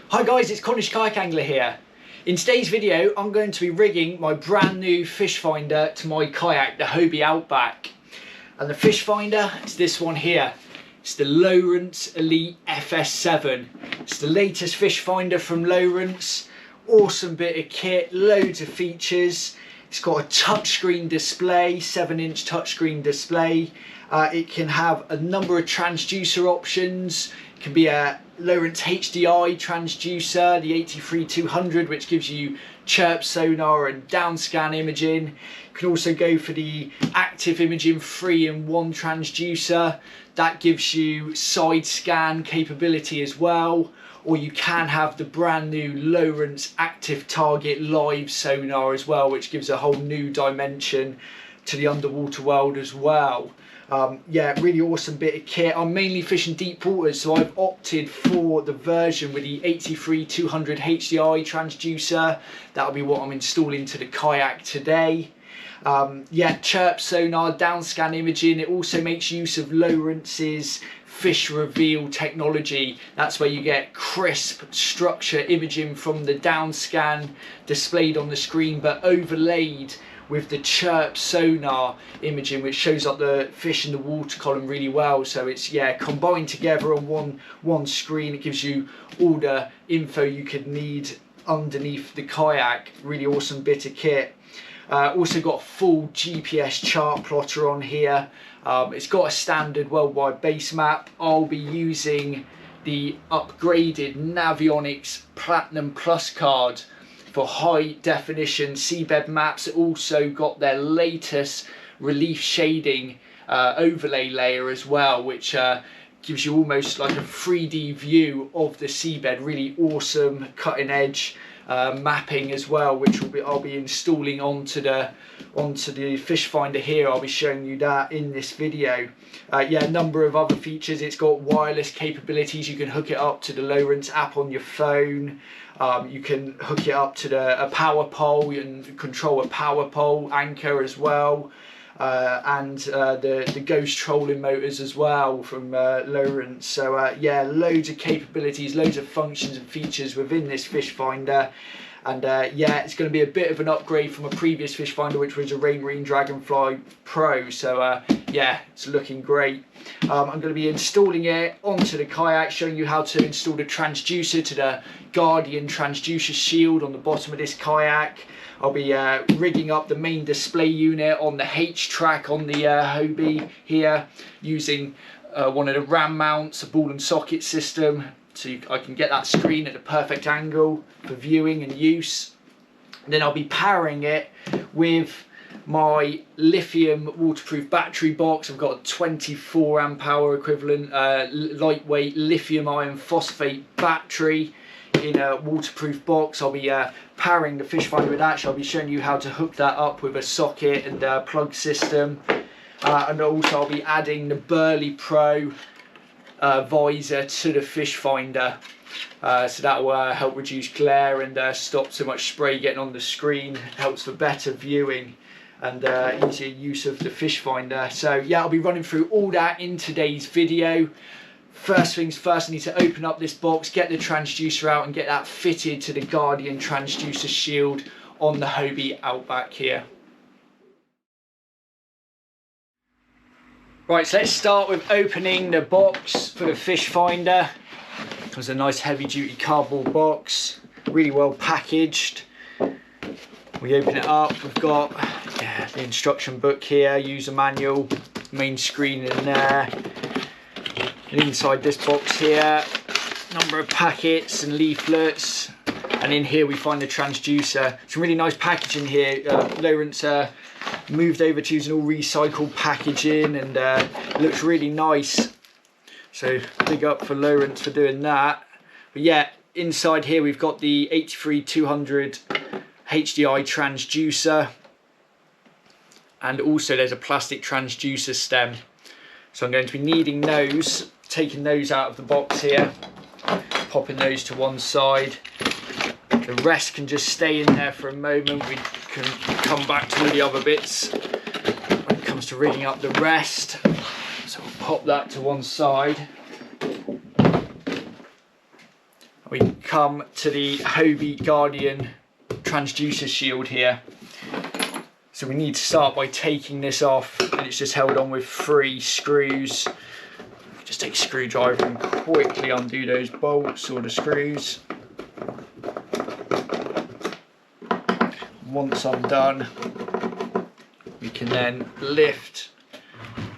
Hi guys, it's Cornish Kayak Angler here. In today's video I'm going to be rigging my brand new fish finder to my kayak, the Hobie Outback. And the fish finder is this one here. It's the Lowrance Elite FS7. It's the latest fish finder from Lowrance. Awesome bit of kit, loads of features. It's got a touchscreen display, 7-inch touchscreen display. It can have a number of transducer options. It can be a Lowrance HDI transducer, the 83200, which gives you chirp sonar and down scan imaging. You can also go for the active imaging 3-in-1 transducer. That gives you side scan capability as well. Or you can have the brand new Lowrance Active Target Live sonar as well, which gives a whole new dimension to the underwater world as well. Yeah, really awesome bit of kit. I'm mainly fishing deep waters, so I've opted for the version with the 83200 HDI transducer. That'll be what I'm installing to the kayak today. Yeah, chirp sonar, down scan imaging. It also makes use of Lowrance's fish reveal technology. That's where you get crisp structure imaging from the down scan displayed on the screen, but overlaid with the chirp sonar imaging, which shows up the fish in the water column really well. So it's, yeah, combined together on one screen. It gives you all the info you could need underneath the kayak. Really awesome bit of kit. Also got a full GPS chart plotter on here. It's got a standard worldwide base map. I'll be using the upgraded Navionics Platinum Plus card for high definition seabed maps. It also got their latest relief shading overlay layer as well, which gives you almost like a 3D view of the seabed. Really awesome cutting edge mapping as well, which I'll be installing onto the fish finder here. I'll be showing you that in this video. Yeah, a number of other features. It's got wireless capabilities. You can hook it up to the Lowrance app on your phone. You can hook it up to a power pole and control a power pole anchor as well. And the ghost trolling motors as well from Lowrance. So yeah, loads of capabilities, loads of functions and features within this fish finder. And yeah, it's going to be a bit of an upgrade from a previous fish finder, which was a Raymarine Dragonfly Pro. So yeah, it's looking great. I'm going to be installing it onto the kayak, showing you how to install the transducer to the Guardian Transducer Shield on the bottom of this kayak. I'll be rigging up the main display unit on the H-track on the Hobie here, using one of the RAM mounts, a ball and socket system, so I can get that screen at the perfect angle for viewing and use. And then I'll be powering it with my lithium waterproof battery box. I've got a 24 amp hour equivalent lightweight lithium iron phosphate battery in a waterproof box. I'll be powering the fish finder with that. So I'll be showing you how to hook that up with a socket and plug system. And also I'll be adding the BerleyPro visor to the fish finder. So that will help reduce glare and stop so much spray getting on the screen. Helps for better viewing and easier use of the fish finder. So yeah, I'll be running through all that in today's video. First things first, I need to open up this box, get the transducer out and get that fitted to the Guardian Transducer Shield on the Hobie Outback here. Right, so let's start with opening the box for the fish finder. It's a nice heavy duty cardboard box, really well packaged. We open it up, we've got the instruction book here, user manual, main screen in there. And inside this box here, number of packets and leaflets, and in here we find the transducer. Some really nice packaging here. Lowrance moved over to using all recycled packaging, and it looks really nice. So big up for Lowrance for doing that. But yeah, inside here we've got the 83200 HDI transducer, and also there's a plastic transducer stem. So I'm going to be needing those, taking those out of the box here, popping those to one side. The rest can just stay in there for a moment. We can come back to all the other bits when it comes to rigging up the rest. So we'll pop that to one side. We come to the Hobie Guardian Transducer Shield here. So we need to start by taking this off, and it's just held on with 3 screws. Just take a screwdriver and quickly undo those bolts or the screws. Once I'm done, we can then lift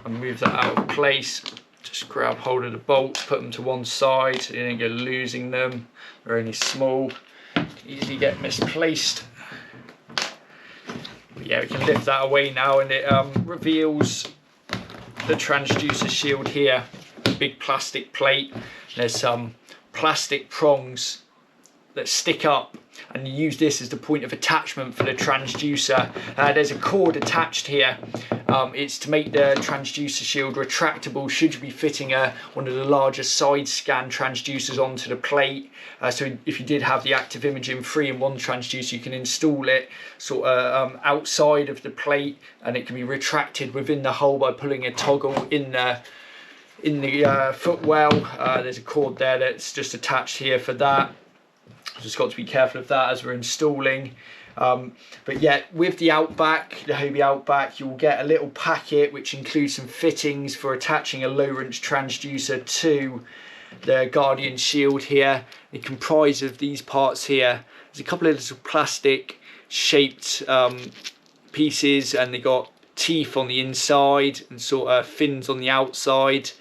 and move that out of place. Just grab hold of the bolts, put them to one side so you don't go losing them. They're only small, easily get misplaced. But yeah, we can lift that away now, and it reveals the transducer shield here. A big plastic plate. There's some plastic prongs that stick up, and you use this as the point of attachment for the transducer. There's a cord attached here. It's to make the transducer shield retractable should you be fitting one of the larger side scan transducers onto the plate. So if you did have the active imaging 3-in-1 transducer, you can install it sort of outside of the plate, and it can be retracted within the hole by pulling a toggle in the footwell. There's a cord there that's just attached here for that. Just got to be careful of that as we're installing. But yeah, with the Outback, the Hobie Outback, you'll get a little packet which includes some fittings for attaching a Lowrance transducer to the Guardian Shield here. It comprises of these parts here. There's a couple of little plastic shaped pieces, and they got teeth on the inside and sort of fins on the outside.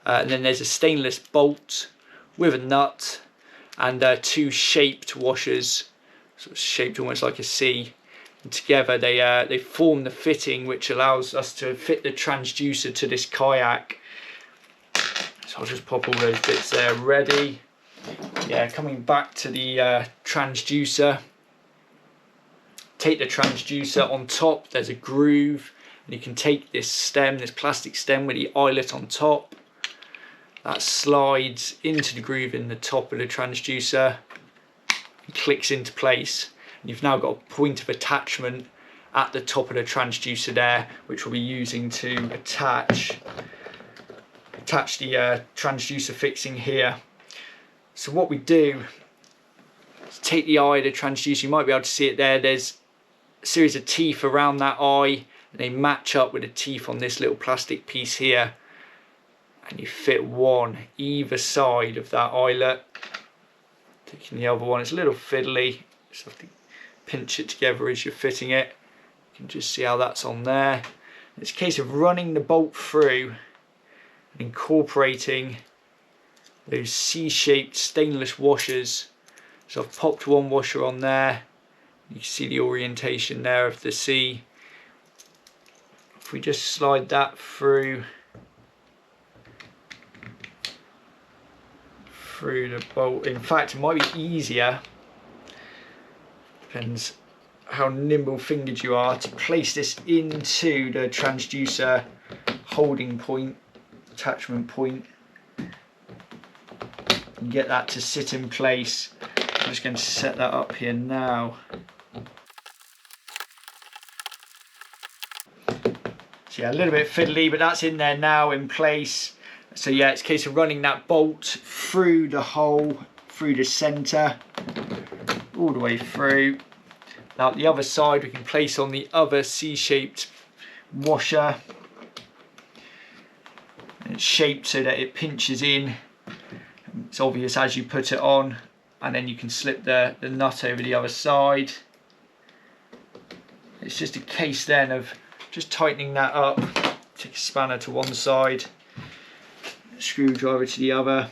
And then there's a stainless bolt with a nut and 2 shaped washers, sort of shaped almost like a C. And together they form the fitting which allows us to fit the transducer to this kayak. So I'll just pop all those bits there ready. Yeah, coming back to the transducer. Take the transducer. On top there's a groove, and you can take this stem, this plastic stem with the eyelet on top. That slides into the groove in the top of the transducer and clicks into place. And you've now got a point of attachment at the top of the transducer there, which we'll be using to attach the transducer fixing here. So what we do is take the eye of the transducer. You might be able to see it there. There's a series of teeth around that eye, and they match up with the teeth on this little plastic piece here. And you fit one either side of that eyelet. Taking the other one, it's a little fiddly, just have to pinch it together as you're fitting it. You can just see how that's on there. It's a case of running the bolt through and incorporating those C-shaped stainless washers. So I've popped one washer on there. You can see the orientation there of the C. If we just slide that through the bolt. In fact, it might be easier, depends how nimble fingered you are, to place this into the transducer holding point, attachment point, and get that to sit in place. I'm just going to set that up here now. So yeah, a little bit fiddly, but that's in there now, in place. So yeah, it's a case of running that bolt through the hole, through the centre, all the way through. Now the other side we can place on the other C-shaped washer. And it's shaped so that it pinches in. It's obvious as you put it on, and then you can slip the nut over the other side. It's just a case then of just tightening that up. Take a spanner to one side, screwdriver to the other.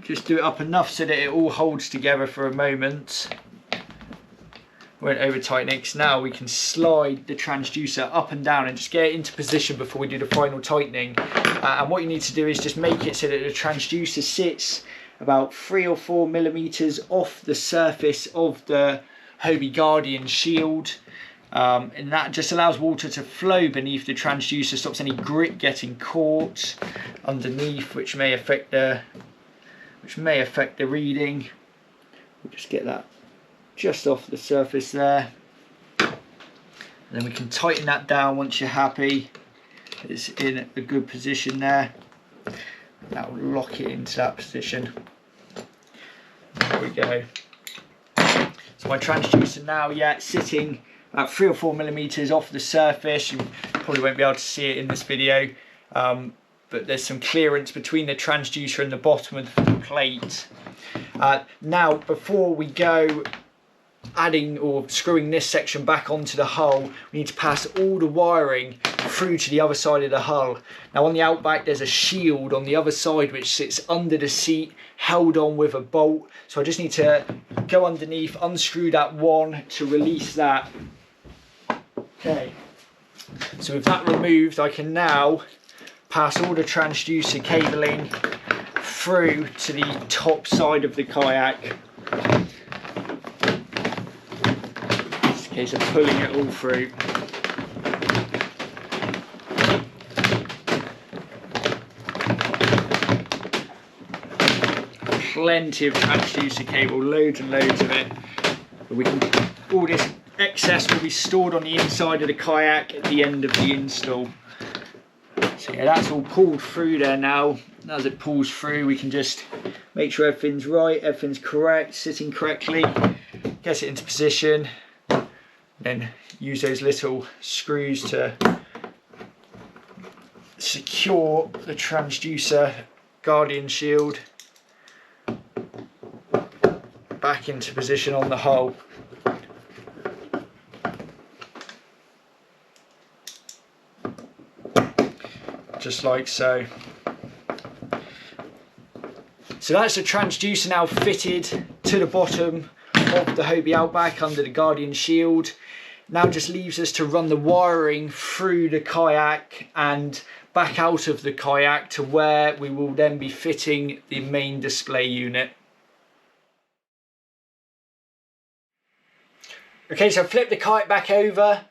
Just do it up enough so that it all holds together for a moment. Won't over tighten it, because now we can slide the transducer up and down and just get it into position before we do the final tightening. And what you need to do is just make it so that the transducer sits about 3 or 4 millimeters off the surface of the Hobie Guardian Shield. And that just allows water to flow beneath the transducer, stops any grit getting caught underneath, which may affect the reading. We'll just get that just off the surface there, and then we can tighten that down once you're happy it's in a good position there. That will lock it into that position. There we go. So my transducer now, yeah, it's sitting about 3 or 4 millimeters off the surface. You probably won't be able to see it in this video, but there's some clearance between the transducer and the bottom of the plate. Now, before we go adding or screwing this section back onto the hull, we need to pass all the wiring through to the other side of the hull. Now on the Outback there's a shield on the other side which sits under the seat, held on with a bolt, so I just need to go underneath, unscrew that one to release that. Okay, so with that removed, I can now pass all the transducer cabling through to the top side of the kayak. It's a case of pulling it all through. Plenty of transducer cable, loads and loads of it. But we can, all this excess will be stored on the inside of the kayak at the end of the install. So yeah, that's all pulled through there now. As it pulls through, we can just make sure everything's right, everything's correct, sitting correctly, get it into position, then use those little screws to secure the transducer Guardian Shield back into position on the hull. Just like so. So that's the transducer now fitted to the bottom of the Hobie Outback under the Guardian Shield. Now just leaves us to run the wiring through the kayak and back out of the kayak to where we will then be fitting the main display unit. Okay, so flip the kayak back over.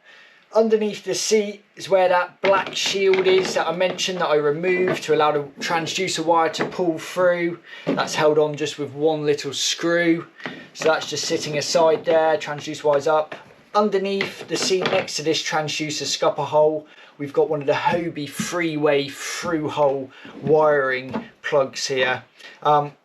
Underneath the seat is where that black shield is that I mentioned that I removed to allow the transducer wire to pull through. That's held on just with one little screw. So that's just sitting aside there, transducer wire's up. Underneath the seat next to this transducer scupper hole, we've got one of the Hobie three-way through hole wiring plugs here.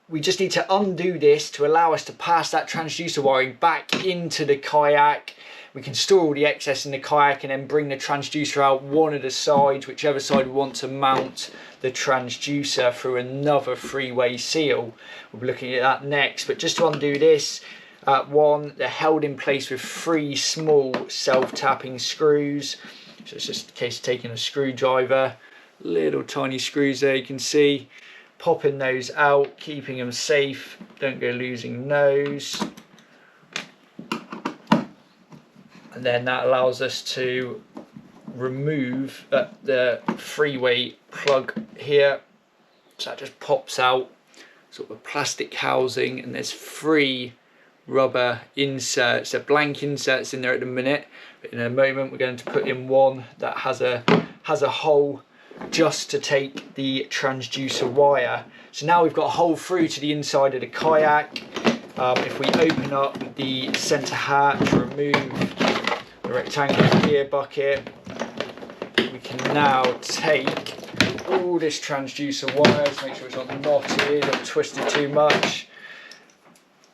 We just need to undo this to allow us to pass that transducer wiring back into the kayak. We can store all the excess in the kayak and then bring the transducer out one of the sides, whichever side we want to mount the transducer through another three-way seal. We'll be looking at that next, but just to undo this, one, they're held in place with 3 small self-tapping screws. So it's just a case of taking a screwdriver, little tiny screws there you can see, popping those out, keeping them safe, don't go losing those. And then that allows us to remove the three-way plug here. So that just pops out, sort of a plastic housing, and there's 3 rubber inserts. They're blank inserts in there at the minute, but in a moment we're going to put in one that has a hole just to take the transducer wire. So now we've got a hole through to the inside of the kayak. If we open up the centre hatch, remove the rectangular gear bucket, we can now take all this transducer wire to make sure it's not knotted or twisted too much,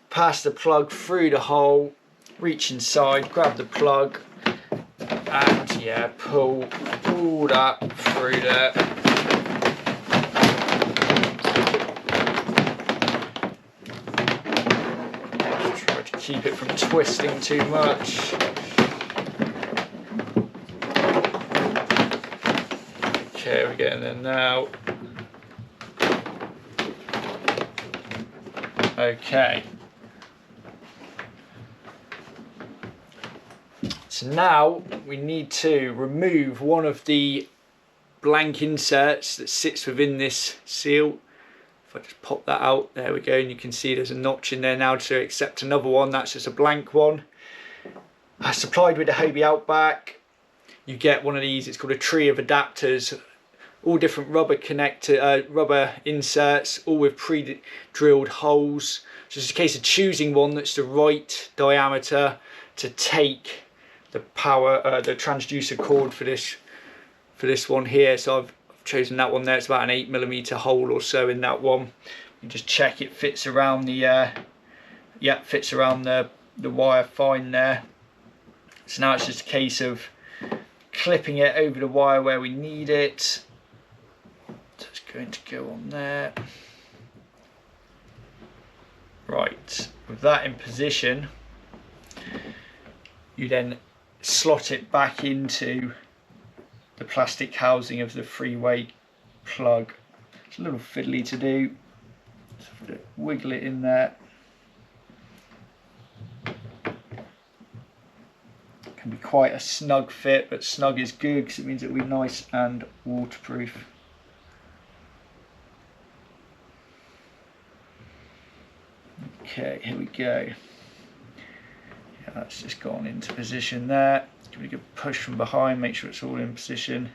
pass the plug through the hole, reach inside, grab the plug, and yeah, pull all that through there. Just try to keep it from twisting too much. Okay, we're getting there now. Okay. So now we need to remove one of the blank inserts that sits within this seal. If I just pop that out, there we go, and you can see there's a notch in there now to accept another one. That's just a blank one. Supplied with the Hobie Outback, you get one of these. It's called a tree of adapters. All different rubber rubber inserts, all with pre-drilled holes. So it's a case of choosing one that's the right diameter to take the power, the transducer cord for this one here. So I've chosen that one there. It's about an 8mm hole or so in that one. You just check it fits around the fits around the wire fine there. So now it's just a case of clipping it over the wire where we need it. So it's going to go on there. Right, with that in position, you then slot it back into the plastic housing of the three-way plug. It's a little fiddly to do. Just wiggle it in there. Can be quite a snug fit, but snug is good because it means it'll be nice and waterproof. Okay, here we go. Yeah, that's just gone into position there. Give it a good push from behind, make sure it's all in position.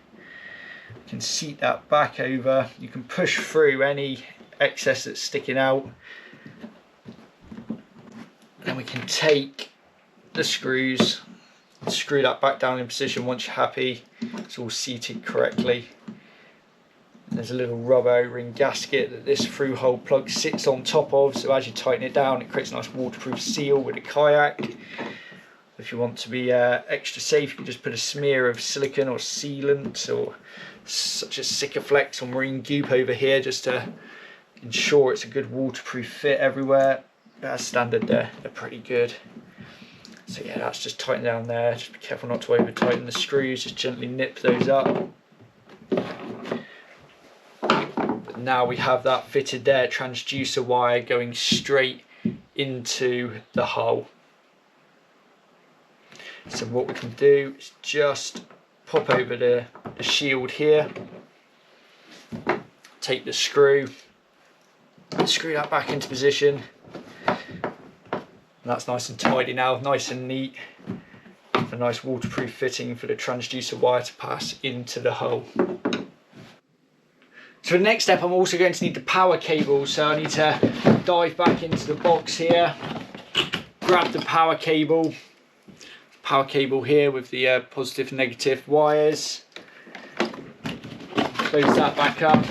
You can seat that back over. You can push through any excess that's sticking out. Then we can take the screws and screw that back down in position once you're happy it's all seated correctly. There's a little rubber O-ring gasket that this through hole plug sits on top of, so as you tighten it down it creates a nice waterproof seal with a kayak. If you want to be extra safe, you can just put a smear of silicone or sealant or such as Sikaflex or marine goop over here just to ensure it's a good waterproof fit everywhere. As standard they're pretty good. So yeah, that's just tightened down there. Just be careful not to over tighten the screws, just gently nip those up. But now we have that fitted there, transducer wire going straight into the hull. So what we can do is just pop over the shield here, take the screw, screw that back into position. And that's nice and tidy now, nice and neat. A nice waterproof fitting for the transducer wire to pass into the hull. So the next step, I'm also going to need the power cable. So I need to dive back into the box here, grab the power cable here with the positive and negative wires. Close that back up,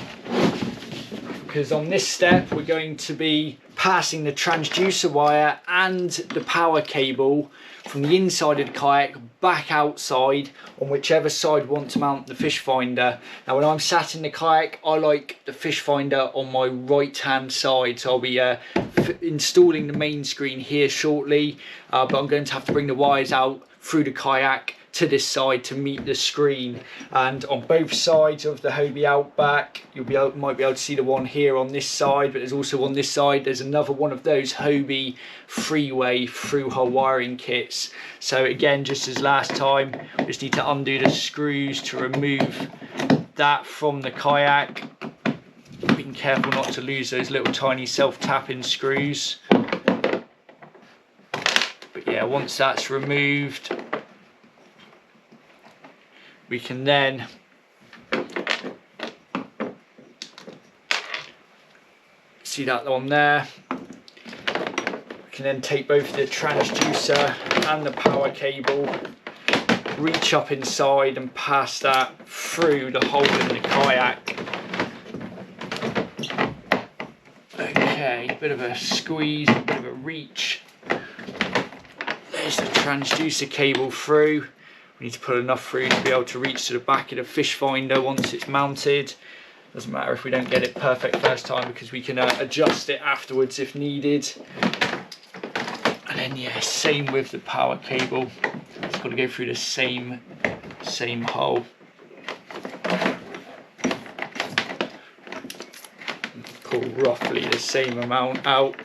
because on this step we're going to be passing the transducer wire and the power cable from the inside of the kayak back outside on whichever side we want to mount the fish finder. Now when I'm sat in the kayak, I like the fish finder on my right hand side, so I'll be installing the main screen here shortly, but I'm going to have to bring the wires out through the kayak to this side to meet the screen. And on both sides of the Hobie Outback, might be able to see the one here on this side, but there's also on this side there's another one of those Hobie three-way through hole wiring kits. So again, just as last time, we just need to undo the screws to remove that from the kayak. Being careful not to lose those little tiny self-tapping screws. But yeah, once that's removed, we can then see that on there. We can then take both the transducer and the power cable, reach up inside and pass that through the hole in the kayak. Okay, a bit of a squeeze, a bit of a reach. There's the transducer cable through. We need to put enough through to be able to reach to the back of the fish finder once it's mounted. Doesn't matter if we don't get it perfect first time, because we can adjust it afterwards if needed. And then yeah, same with the power cable. It's got to go through the same hole. Pull roughly the same amount out,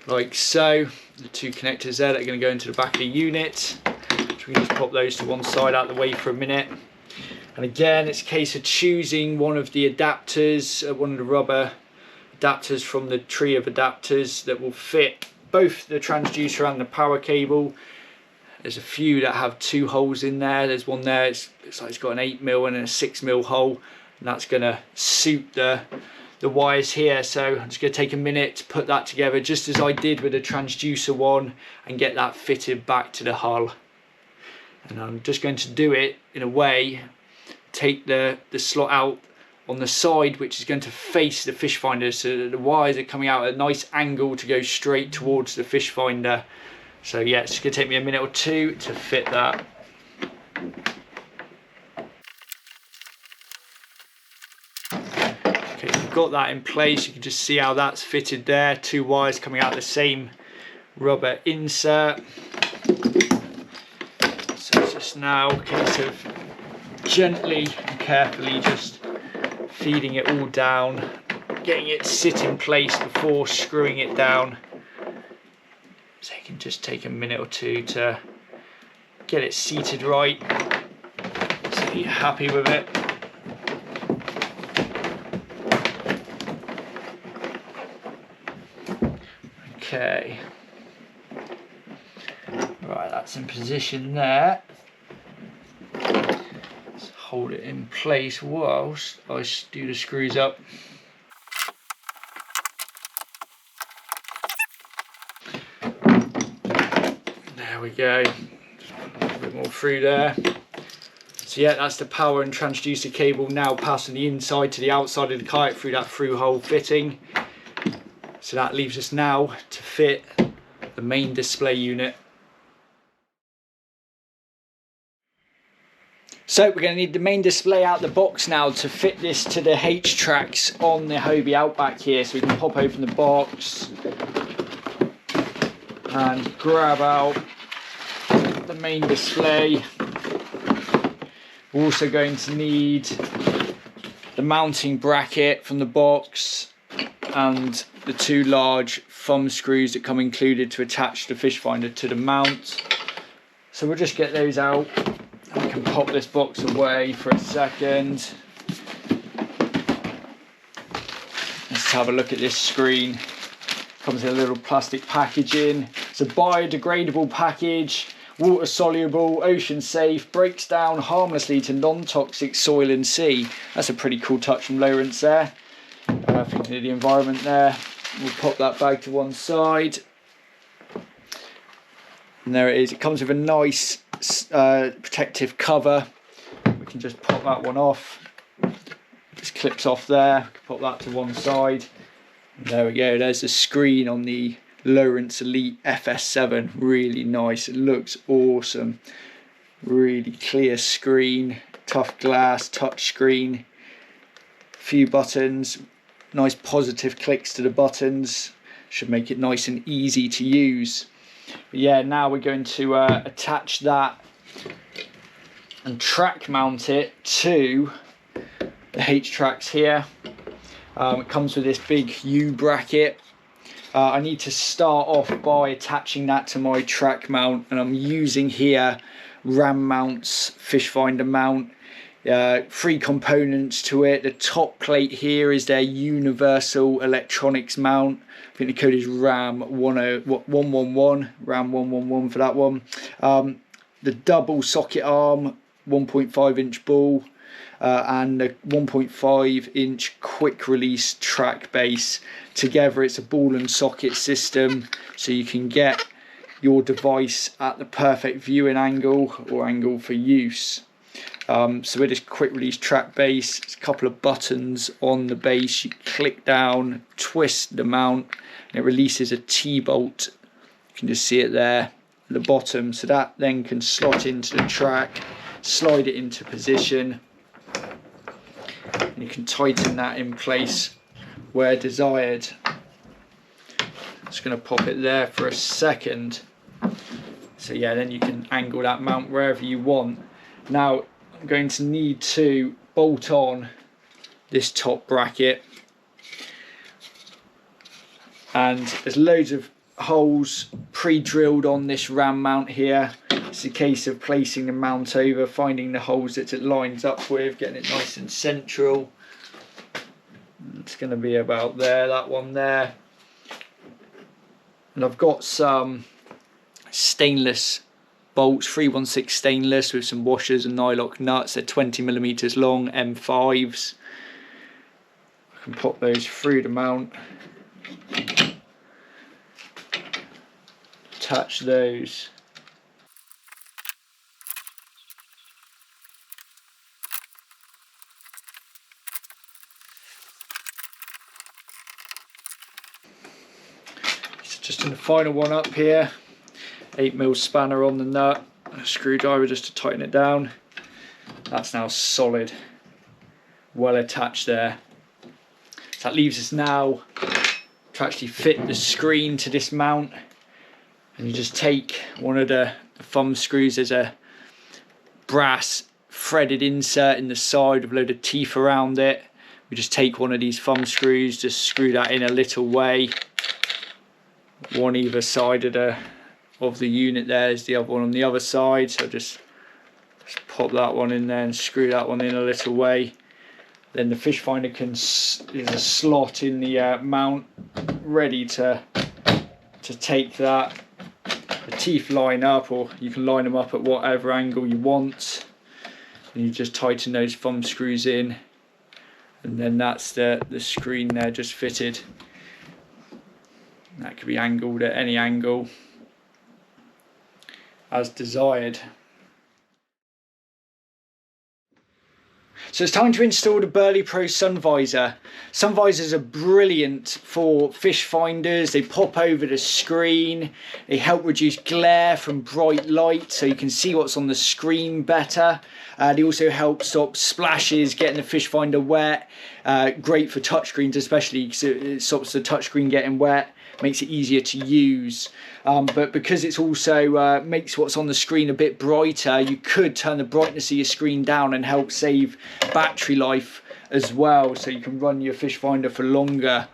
like so. The two connectors there that are going to go into the back of the unit. We can just pop those to one side out of the way for a minute. And again, it's a case of choosing one of the adapters, one of the rubber adapters from the tree of adapters that will fit both the transducer and the power cable. There's a few that have two holes in there. There's one there, it's like it's got an 8mm and a 6mm hole, and that's going to suit the wires here. So I'm just going to take a minute to put that together, just as I did with the transducer one, and get that fitted back to the hull. And I'm just going to do it in a way, take the slot out on the side, which is going to face the fish finder, so that the wires are coming out at a nice angle to go straight towards the fish finder. So yeah, it's going to take me a minute or two to fit that. Okay, so we've got that in place. You can just see how that's fitted there. 2 wires coming out the same rubber insert. So it's just now a case of gently and carefully just feeding it all down, getting it sit in place before screwing it down. So it can just take a minute or two to get it seated right, so you're happy with it. Okay, right, that's in position there. Let's hold it in place whilst I do the screws up. There we go, a little bit more through there. So yeah, that's the power and transducer cable now passing the inside to the outside of the kayak through that through hole fitting. So that leaves us now to fit the main display unit. So we're going to need the main display out the box now to fit this to the H-tracks on the Hobie Outback here. So we can pop open the box and grab out the main display. We're also going to need the mounting bracket from the box and the 2 large thumb screws that come included to attach the fish finder to the mount. So we'll just get those out and we can pop this box away for a second. Let's have a look at this screen. Comes in a little plastic packaging. It's a biodegradable package, water soluble, ocean safe, breaks down harmlessly to non-toxic soil and sea. That's a pretty cool touch from Lowrance there. Thinking of the environment there. We'll pop that bag to one side. And there it is. It comes with a nice protective cover. We can just pop that one off. Just clips off there. We can pop that to one side. And there we go. There's the screen on the Lowrance Elite FS7. Really nice. It looks awesome. Really clear screen. Tough glass touch screen. Few buttons. Nice positive clicks to the buttons. Should make it nice and easy to use. But yeah, now we're going to attach that and track mount it to the H-tracks here. It comes with this big U bracket. I need to start off by attaching that to my track mount, and I'm using here Ram Mounts fish finder mount. 3 components to it. The top plate here is their universal electronics mount. I think the code is RAM111, RAM111 for that one. The double socket arm, 1.5 inch ball, and the 1.5 inch quick release track base. Together it's a ball and socket system, so you can get your device at the perfect viewing angle or angle for use. So with this quick release track base, there's a couple of buttons on the base. You click down, twist the mount, and it releases a T-bolt. You can just see it there at the bottom. So that then can slot into the track, slide it into position, and you can tighten that in place where desired. Just going to pop it there for a second. So yeah, then you can angle that mount wherever you want. Now I'm going to need to bolt on this top bracket, and there's loads of holes pre-drilled on this ram mount here. It's a case of placing the mount over, finding the holes that it lines up with, getting it nice and central. It's going to be about there, that one there. And I've got some stainless bolts, 316 stainless with some washers and nylock nuts. They're 20mm long, M5s. I can pop those through the mount, attach those. Just in the final one up here, 8mm spanner on the nut, a screwdriver just to tighten it down. That's now solid, well attached there. So that leaves us now to actually fit the screen to this mount, and you just take one of the thumb screws. There's a brass threaded insert in the side with a load of teeth around it. We just take one of these thumb screws, just screw that in a little way, one either side of the unit. There's the other one on the other side, so just pop that one in there and screw that one in a little way. Then the fish finder there's a slot in the mount ready to take that. The teeth line up, or you can line them up at whatever angle you want, and you just tighten those thumb screws in, and then that's the screen there just fitted. That could be angled at any angle as desired. So it's time to install the BerleyPro Sun Visor. Sun Visors are brilliant for fish finders. They pop over the screen. They help reduce glare from bright light so you can see what's on the screen better. They also help stop splashes, getting the fish finder wet. Great for touchscreens especially, because it stops the touchscreen getting wet. Makes it easier to use, but because it's also makes what's on the screen a bit brighter, you could turn the brightness of your screen down and help save battery life as well, so you can run your fish finder for longer.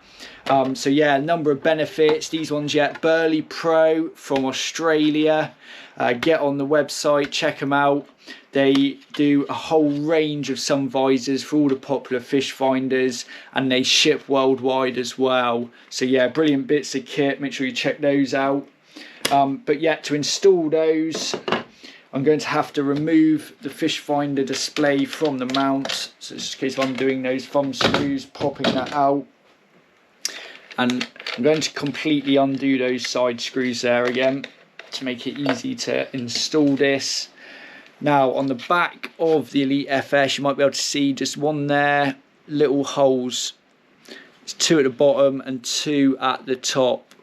So yeah, a number of benefits. These ones, yeah, BerleyPro from Australia. Get on the website, check them out. They do a whole range of sun visors for all the popular fish finders, and they ship worldwide as well. So yeah, brilliant bits of kit. Make sure you check those out. But yeah, to install those, I'm going to have to remove the fish finder display from the mount. So it's just a case of undoing those thumb screws, popping that out, and I'm going to completely undo those side screws there again to make it easy to install this. Now on the back of the Elite FS, you might be able to see just one there, little holes. It's 2 at the bottom and 2 at the top.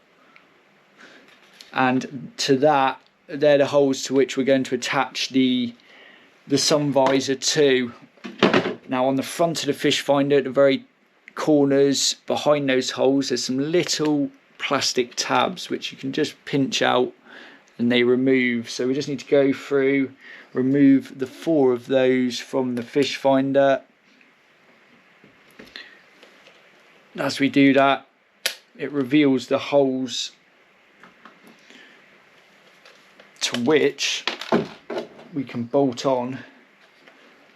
And to that, they're the holes to which we're going to attach the sun visor to. Now on the front of the fish finder, at the very corners behind those holes, there's some little plastic tabs which you can just pinch out and they remove. So we just need to go through, remove the 4 of those from the fish finder. As we do that, it reveals the holes to which we can bolt on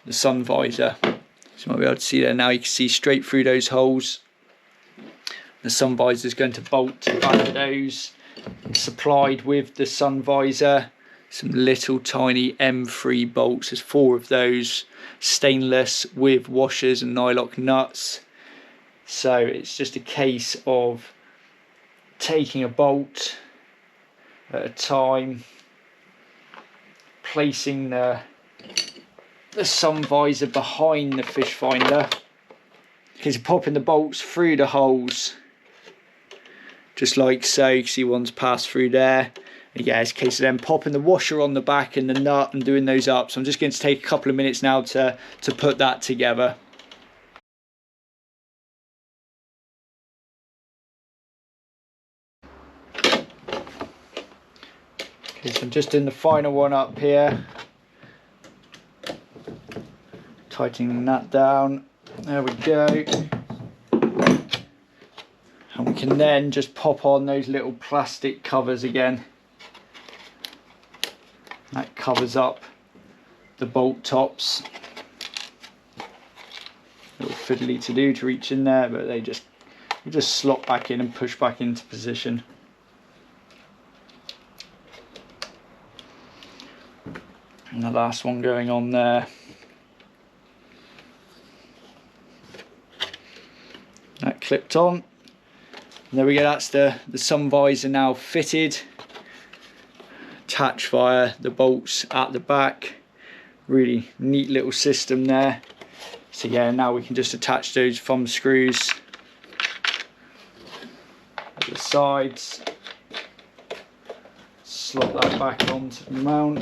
the sun visor. So you might be able to see there now, you can see straight through those holes. The sun visor is going to bolt to the back of those. Supplied with the sun visor, some little tiny M3 bolts. There's 4 of those, stainless, with washers and nylock nuts. So it's just a case of taking a bolt at a time, placing the sun visor behind the fish finder, because you're popping the bolts through the holes just like so. You can see one's passed through there. And yeah, it's a case of then popping the washer on the back and the nut and doing those up. So I'm just going to take a couple of minutes now to put that together. Okay, so I'm just in the final one up here, tightening that down. There we go. And we can then just pop on those little plastic covers again. That covers up the bolt tops. A little fiddly to do to reach in there, but you just slot back in and push back into position. And the last one going on there. That clipped on. And there we go, that's the sun visor now fitted. Attached via the bolts at the back. Really neat little system there. So yeah, now we can just attach those thumb screws at the sides. slot that back onto the mount.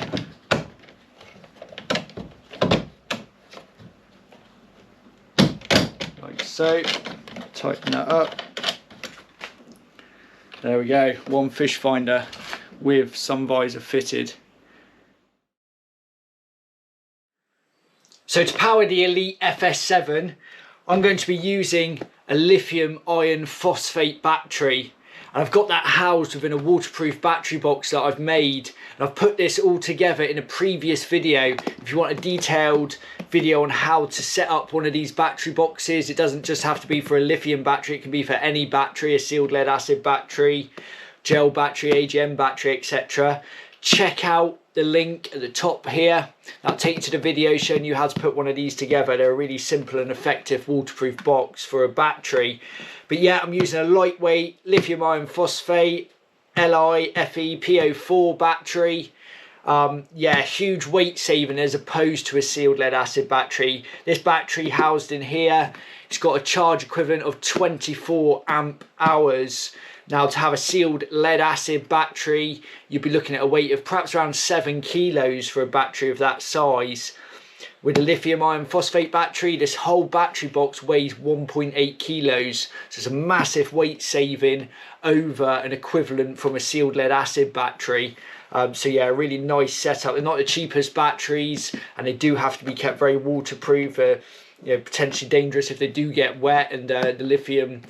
Like so. Tighten that up. There we go, one fish finder with sun visor fitted. So to power the Elite FS7, I'm going to be using a lithium iron phosphate battery. And I've got that housed within a waterproof battery box that I've made. And I've put this all together in a previous video. If you want a detailed video on how to set up one of these battery boxes, it doesn't just have to be for a lithium battery, it can be for any battery, a sealed lead acid battery, gel battery, AGM battery, etc. Check out the link at the top here. That'll take you to the video showing you how to put one of these together. They're a really simple and effective waterproof box for a battery. But yeah, I'm using a lightweight lithium iron phosphate LiFePO4 battery. Yeah, huge weight saving as opposed to a sealed lead acid battery. This battery housed in here, it's got a charge equivalent of 24 amp hours. Now, to have a sealed lead acid battery, you'd be looking at a weight of perhaps around 7 kilos for a battery of that size. With a lithium iron phosphate battery, this whole battery box weighs 1.8 kilos. So it's a massive weight saving over an equivalent from a sealed lead acid battery. So yeah, a really nice setup. They're not the cheapest batteries, and they do have to be kept very waterproof. You know, potentially dangerous if they do get wet and the lithium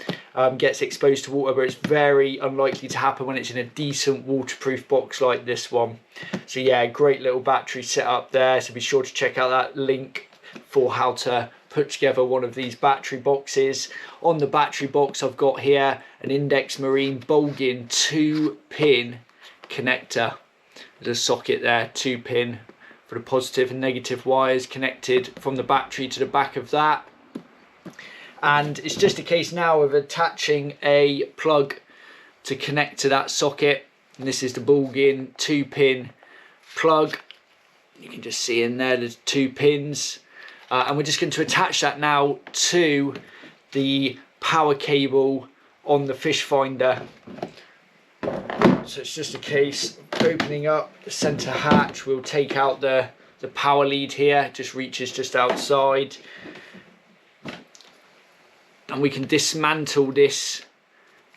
gets exposed to water, but it's very unlikely to happen when it's in a decent waterproof box like this one. So yeah, great little battery setup there. So be sure to check out that link for how to put together one of these battery boxes. On the battery box, I've got here an Index Marine Bolgin 2-pin connector. There's a socket there, 2-pin. For the positive and negative wires connected from the battery to the back of that. And it's just a case now of attaching a plug to connect to that socket. And this is the Bolgin 2-pin plug. You can just see in there there's 2 pins. And we're just going to attach that now to the power cable on the fish finder. So it's just a case of opening up the center hatch. We'll take out the power lead here. It just reaches just outside. And we can dismantle this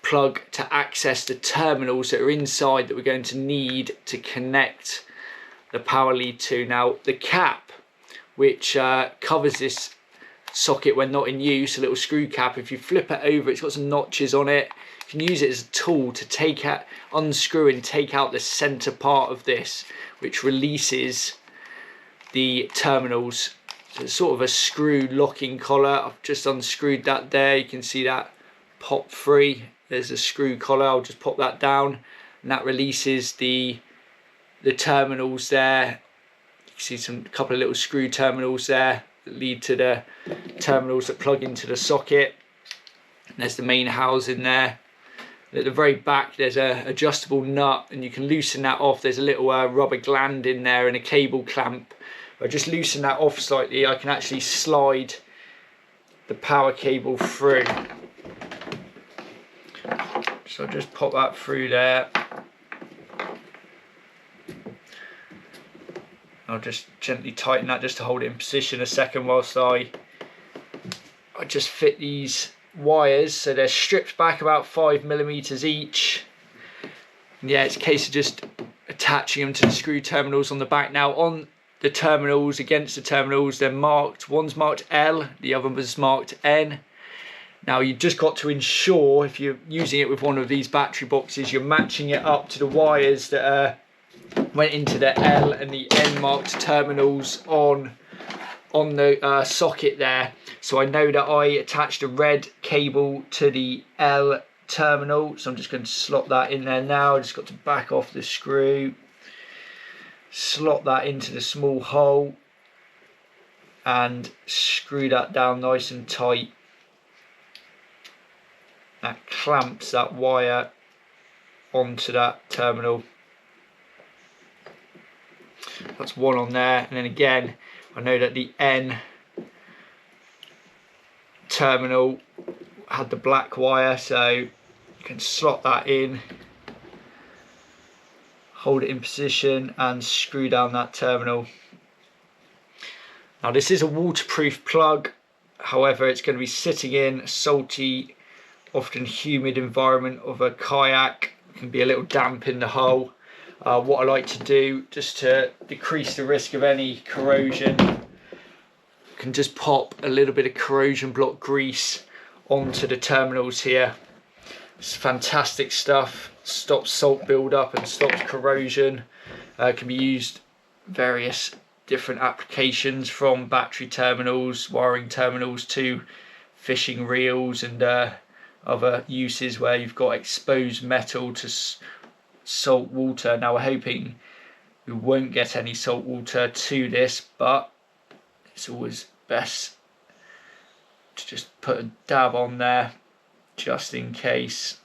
plug to access the terminals that are inside that we're going to need to connect the power lead to. Now, the cap, which covers this socket when not in use, a little screw cap, if you flip it over, it's got some notches on it. You can use it as a tool to take out, unscrew and take out the center part of this, which releases the terminals. So it's sort of a screw locking collar. I've just unscrewed that there. You can see that pop free. There's a screw collar. I'll just pop that down, and that releases the terminals there. You can see a couple of little screw terminals there that lead to the terminals that plug into the socket. And there's the main housing there. At the very back there's a adjustable nut, and you can loosen that off. There's a little rubber gland in there and a cable clamp. If I just loosen that off slightly, I can actually slide the power cable through. So I'll just pop that through there. I'll just gently tighten that just to hold it in position a second whilst I just fit these wires. So they're stripped back about 5mm each. And yeah, it's a case of just attaching them to the screw terminals on the back. Now, on the terminals, against the terminals, they're marked. One's marked L, the other one's marked N. Now, you've just got to ensure, if you're using it with one of these battery boxes, you're matching it up to the wires that went into the L and the N marked terminals on the socket there. So I know that I attached a red cable to the L terminal, so I'm just going to slot that in there now. I just got to back off the screw, slot that into the small hole, and screw that down nice and tight. That clamps that wire onto that terminal. That's one on there, and then again I know that the N terminal had the black wire, so you can slot that in, hold it in position and screw down that terminal. Now this is a waterproof plug, however it's going to be sitting in a salty, often humid environment of a kayak. It can be a little damp in the hull. What I like to do, just to decrease the risk of any corrosion, can just pop a little bit of corrosion block grease onto the terminals here. It's fantastic stuff, stops salt build-up and stops corrosion. Can be used various different applications, from battery terminals, wiring terminals, to fishing reels and other uses where you've got exposed metal to salt water. Now we're hoping we won't get any salt water to this, but it's always best to just put a dab on there just in case.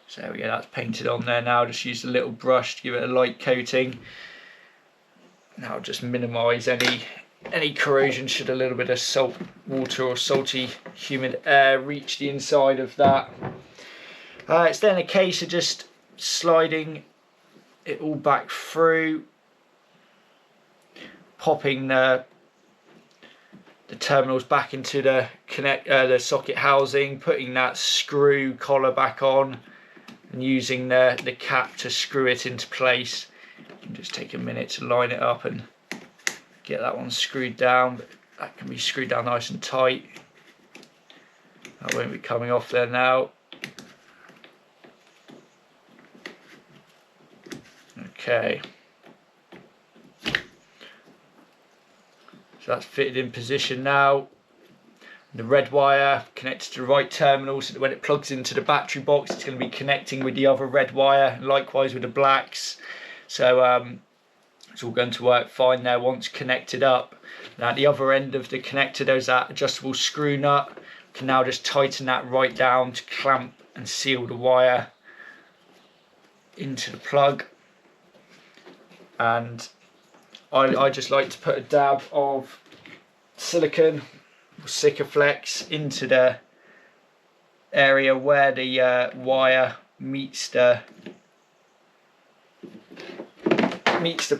So there we go, that's painted on there now. Just use a little brush to give it a light coating. Now just minimise any corrosion should a little bit of salt water or salty humid air reach the inside of that. It's then a case of just sliding it all back through, popping the terminals back into the socket housing, putting that screw collar back on, and using the cap to screw it into place. You can just take a minute to line it up and get that one screwed down, but that can be screwed down nice and tight. That won't be coming off there now. Okay, so that's fitted in position now. The red wire connected to the right terminal, so that when it plugs into the battery box, it's going to be connecting with the other red wire, and likewise with the blacks. So it's all going to work fine there once connected up. Now at the other end of the connector, there's that adjustable screw nut. We can now just tighten that right down to clamp and seal the wire into the plug. And I just like to put a dab of silicone or Sikaflex into the area where the wire meets the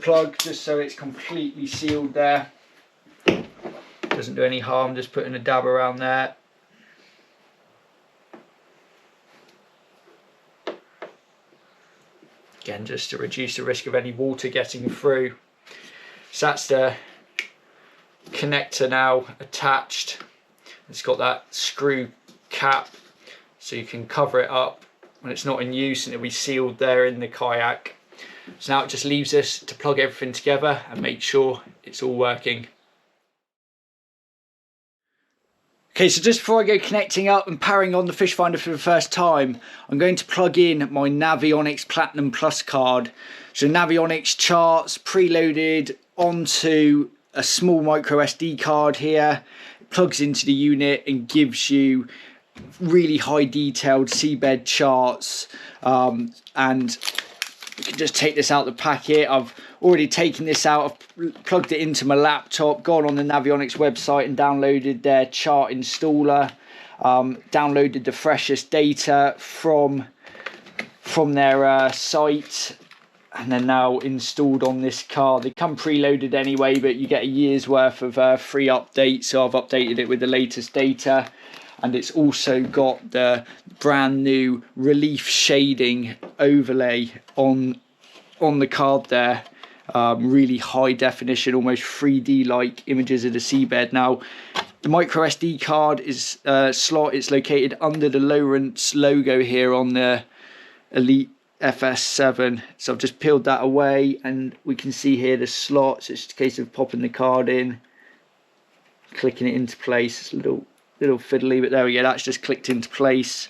plug, just so it's completely sealed there. Doesn't do any harm just putting a dab around there. Again, just to reduce the risk of any water getting through. So that's the connector now attached. It's got that screw cap, so you can cover it up when it's not in use, and it'll be sealed there in the kayak. So now it just leaves us to plug everything together and make sure it's all working. Okay, so just before I go connecting up and powering on the fish finder for the first time, I'm going to plug in my Navionics Platinum Plus card. So Navionics charts preloaded onto a small micro SD card here. It plugs into the unit and gives you really high detailed seabed charts, and you can just take this out the packet. I've already taken this out, I've plugged it into my laptop, gone on the Navionics website and downloaded their chart installer, downloaded the freshest data from their site, and they're now installed on this card. They come preloaded anyway, but you get a year's worth of free updates, so I've updated it with the latest data. And it's also got the brand new relief shading overlay on the card there. Really high definition, almost 3D like images of the seabed. Now the micro SD card is slot, it's located under the Lowrance logo here on the Elite FS 7. So I've just peeled that away and we can see here the slots. It's just a case of popping the card in, clicking it into place. It's a little fiddly, but there we go, that's just clicked into place.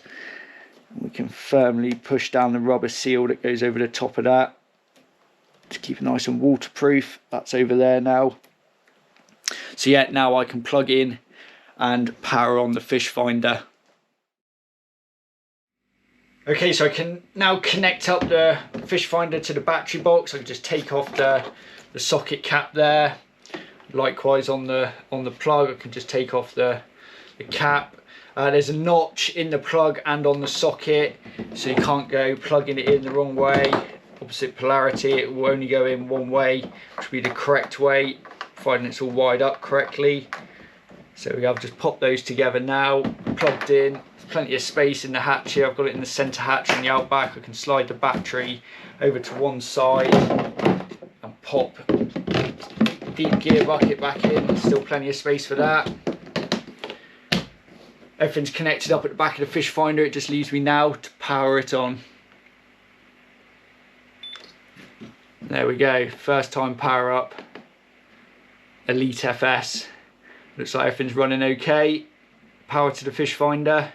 We can firmly push down the rubber seal that goes over the top of that to keep it nice and waterproof. That's over there now. So yeah, now I can plug in and power on the fish finder. Okay, so I can now connect up the fish finder to the battery box. I can just take off the socket cap there. Likewise on the plug, I can just take off the the cap. There's a notch in the plug and on the socket, so you can't go plugging it in the wrong way. Opposite polarity, it will only go in one way, which will be the correct way, providing it's all wired up correctly. So we have just popped those together now, plugged in. There's plenty of space in the hatch here. I've got it in the centre hatch on the Outback. I can slide the battery over to one side and pop the deep gear bucket back in. There's still plenty of space for that. Everything's connected up at the back of the fish finder. It just leaves me now to power it on. There we go, first time power up, Elite FS. Looks like everything's running okay. Power to the fish finder.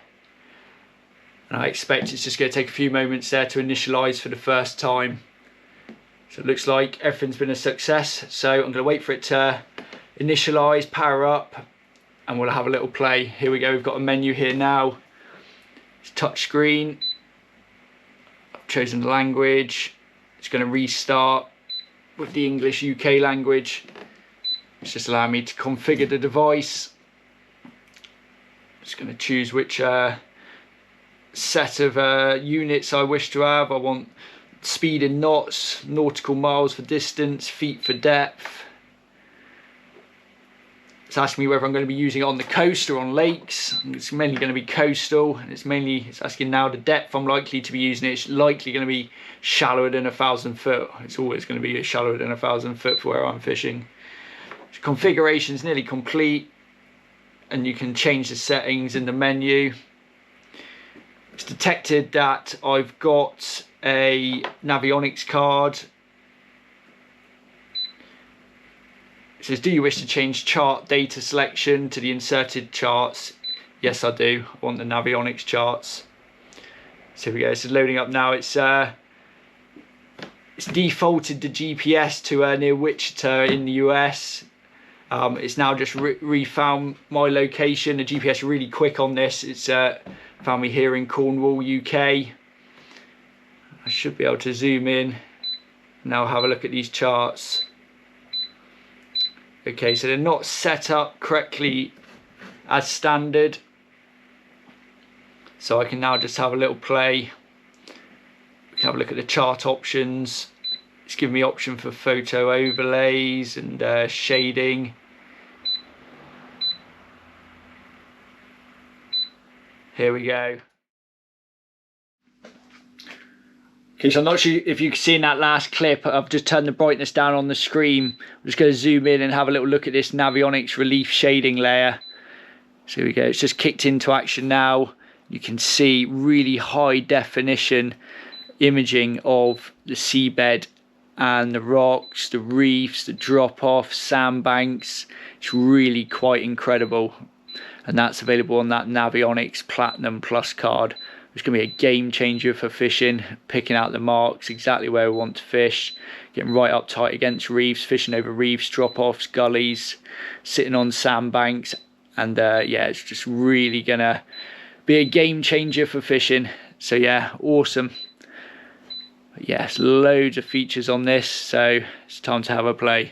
And I expect it's just going to take a few moments there to initialise for the first time. So it looks like everything's been a success. So I'm going to wait for it to initialise, power up, and we'll have a little play. Here we go, we've got a menu here now. It's touch screen. I've chosen the language. It's going to restart with the English UK language. It's just allowing me to configure the device. Just going to choose which set of units I wish to have. I want speed in knots, nautical miles for distance, feet for depth. It's asking me whether I'm going to be using it on the coast or on lakes. It's mainly going to be coastal, and it's asking now the depth I'm likely to be using it. It's likely going to be shallower than 1,000 foot. It's always going to be shallower than 1,000 foot for where I'm fishing. The configuration is nearly complete, and you can change the settings in the menu. It's detected that I've got a Navionics card. It says, do you wish to change chart data selection to the inserted charts? Yes, I do. I want the Navionics charts. So here we go, it's loading up now. It's defaulted the GPS to near Wichita in the US. It's now just refound my location. The GPS is really quick on this. It's found me here in Cornwall, UK. I should be able to zoom in. Now have a look at these charts. Okay, so they're not set up correctly as standard. So I can now just have a little play. We can have a look at the chart options. It's giving me option for photo overlays and shading. Here we go. Okay, so I'm not sure if you can see in that last clip, I've just turned the brightness down on the screen. I'm just going to zoom in and have a little look at this Navionics relief shading layer. So here we go, it's just kicked into action now. You can see really high definition imaging of the seabed and the rocks, the reefs, the drop-off, sandbanks. It's really quite incredible. And that's available on that Navionics Platinum Plus card. It's going to be a game changer for fishing, picking out the marks, exactly where we want to fish, getting right up tight against reefs, fishing over reefs, drop-offs, gullies, sitting on sandbanks. And yeah, it's just really going to be a game changer for fishing. So yeah, awesome. Yes, loads of features on this, so it's time to have a play.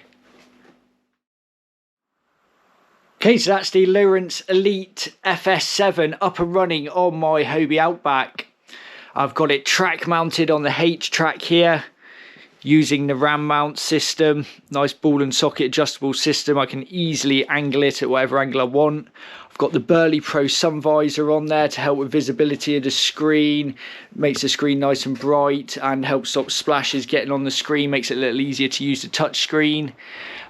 Okay, so that's the Lowrance Elite FS7 up and running on my Hobie Outback. I've got it track mounted on the H track here using the ram mount system. Nice ball and socket adjustable system. I can easily angle it at whatever angle I want. I've got the BerleyPro Sun Visor on there to help with visibility of the screen. Makes the screen nice and bright and helps stop splashes getting on the screen. Makes it a little easier to use the touch screen.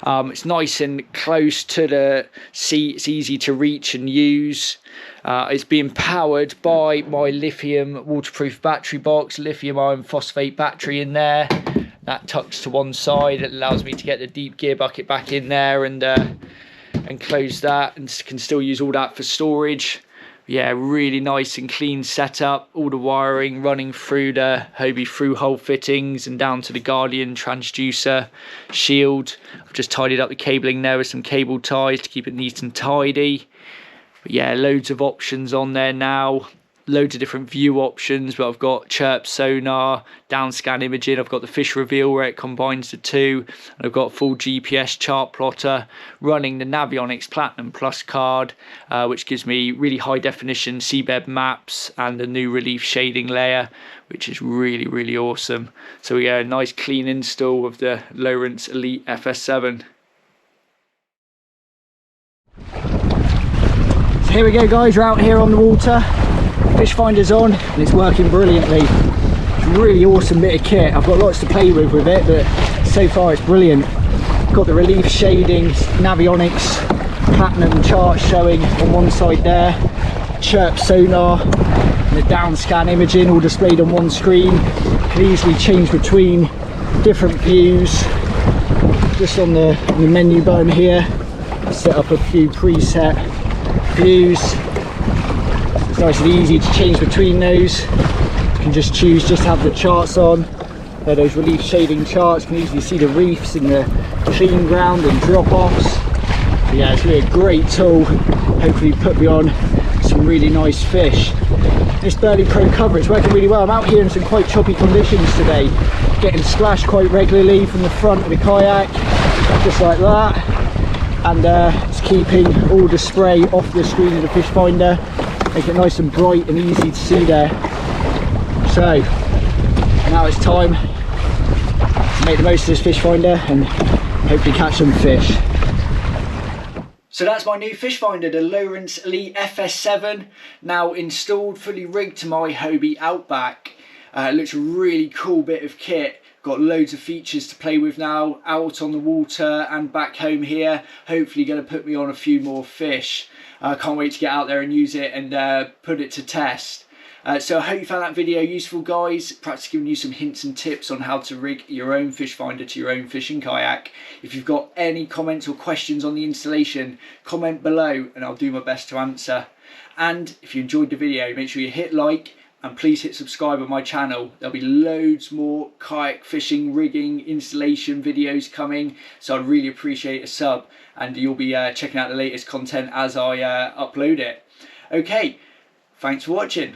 It's nice and close to the seat. It's easy to reach and use. It's being powered by my lithium waterproof battery box, Lithium Iron Phosphate Battery in there. That tucks to one side. It allows me to get the deep gear bucket back in there and close that, and can still use all that for storage. Yeah, really nice and clean setup. All the wiring running through the Hobie through hole fittings and down to the Guardian Transducer Shield. I've just tidied up the cabling there with some cable ties to keep it neat and tidy. But yeah, loads of options on there now. loads of different view options, but I've got chirp sonar, down scan imaging, I've got the fish reveal where it combines the two, and I've got full GPS chart plotter, running the Navionics Platinum Plus card, which gives me really high definition seabed maps and the new relief shading layer, which is really awesome. So we get a nice clean install of the Lowrance Elite FS7. So here we go guys, we're out here on the water. Fish finder's on and it's working brilliantly. It's a really awesome bit of kit. I've got lots to play with it, but so far it's brilliant. Got the relief shading, Navionics Platinum chart showing on one side there, chirp sonar, and the down scan imaging all displayed on one screen. Can easily change between different views. Just on the menu button here, set up a few preset views. It's nice and easy to change between those. You can just choose just to have the charts on. There, those relief shading charts, you can easily see the reefs and the clean ground and drop-offs. So yeah, it's really a great tool. Hopefully put me on some really nice fish. This BerleyPro cover, it's working really well. I'm out here in some quite choppy conditions today, getting splashed quite regularly from the front of the kayak, just like that. And it's keeping all the spray off the screen of the fish finder, make it nice and bright and easy to see there. So now it's time to make the most of this fish finder and hopefully catch some fish. So that's my new fish finder, the Lowrance Elite FS7, now installed, fully rigged to my Hobie Outback. It looks a really cool bit of kit. Got loads of features to play with now, out on the water and back home here. Hopefully going to put me on a few more fish. I can't wait to get out there and use it and put it to test. So I hope you found that video useful guys, perhaps giving you some hints and tips on how to rig your own fish finder to your own fishing kayak. If you've got any comments or questions on the installation, comment below and I'll do my best to answer. And if you enjoyed the video, make sure you hit like and please hit subscribe on my channel. There'll be loads more kayak fishing, rigging, installation videos coming, so I'd really appreciate a sub and you'll be checking out the latest content as I upload it. Okay, thanks for watching.